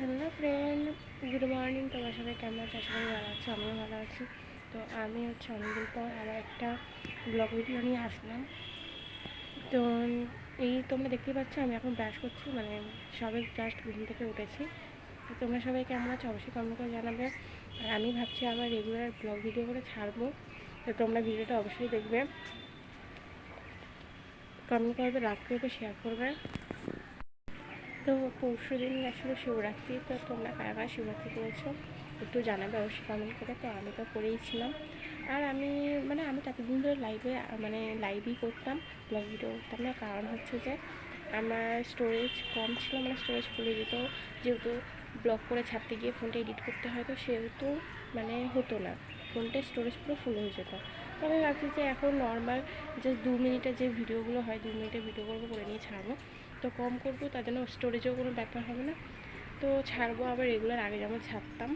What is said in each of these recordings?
Hello friend, good morning. তোমার সবাই কেমন আছে? আশা করি ভালো আছো, আমিও ভালো আছি। তো আমি অনেকদিন পর আবার একটা ব্লগ ভিডিও নিয়ে আসলাম। তো এই তোমরা দেখতেই পাচ্ছ আমি এখন ব্রাশ করছি, মানে সবাই জাস্ট ঘুম থেকে উঠেছি। তো তোমরা সবাই কেমন আছো অবশ্যই কমেন্ট করে জানাবে। আর আমি ভাবছি আমার রেগুলার ব্লগ ভিডিও করে ছাড়বো, তো তোমরা ভিডিওটা অবশ্যই দেখবে, কমেন্ট করবে, লাইক করবে, শেয়ার করবে। তো পরশু দিন আসলে শিবরাত্রি, তো তোমরা কারা কারা শিবরাত্রি করেছো একটু জানাবে অবশ্যই কমেন্ট করে। তো আমি তো করেইছিলাম। আর আমি ততদিন ধরে লাইভই করতাম, ব্লগ ভিডিও করতাম না। কারণ হচ্ছে যে আমার স্টোরেজ কম ছিল, মানে স্টোরেজ ফুলে যেত, যেহেতু ব্লগ করে ছাড়তে গিয়ে ফোনটা এডিট করতে হয়, তো সেহেতু হতো না, ফোনটা স্টোরেজ পুরো ফুল হয়ে যেত। তো আমি ভাবছি যে এখন নর্মাল জাস্ট 2 মিনিটের যে ভিডিওগুলো হয়, 2 মিনিটের ভিডিও করে নিয়ে ছাড়বো। তো কম করবো, তার জন্য স্টোরেজেও কোনো ব্যাপার হবে না। তো ছাড়বো আবার রেগুলার আগে যেমন ছাড়তাম।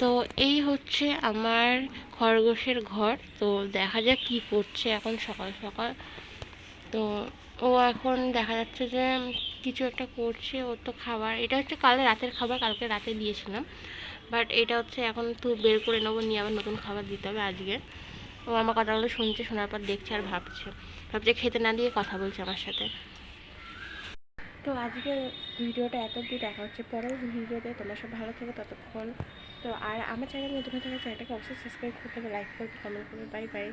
তো এই হচ্ছে আমার খরগোশের ঘর। তো দেখা যাক কি করছে এখন সকাল সকাল। তো ও এখন দেখা যাচ্ছে যে কিছু একটা করছে। ওর তো খাবার, এটা হচ্ছে কালকে রাতের খাবার, কালকে রাতে দিয়েছিলাম, বাট এটা হচ্ছে এখন তো বের করে নেবো, নিয়ে আবার নতুন খাবার দিতে হবে আজকে। ও আমার কথাগুলো শুনছে, শোনার পর দেখছে আর ভাবছে খেতে না দিয়ে কথা বলছে আমার সাথে। তো আজকের ভিডিওটা এত অবধি, দেখা হচ্ছে পরের ভিডিওতে। তোমরা সব ভালো থেকো ততক্ষণ। তো আর আমার চ্যানেল নতুন হয়ে থাকা চ্যানেলটাকে অবশ্যই সাবস্ক্রাইব করতে হবে, লাইক করবে, কমেন্ট করবে। Bye bye.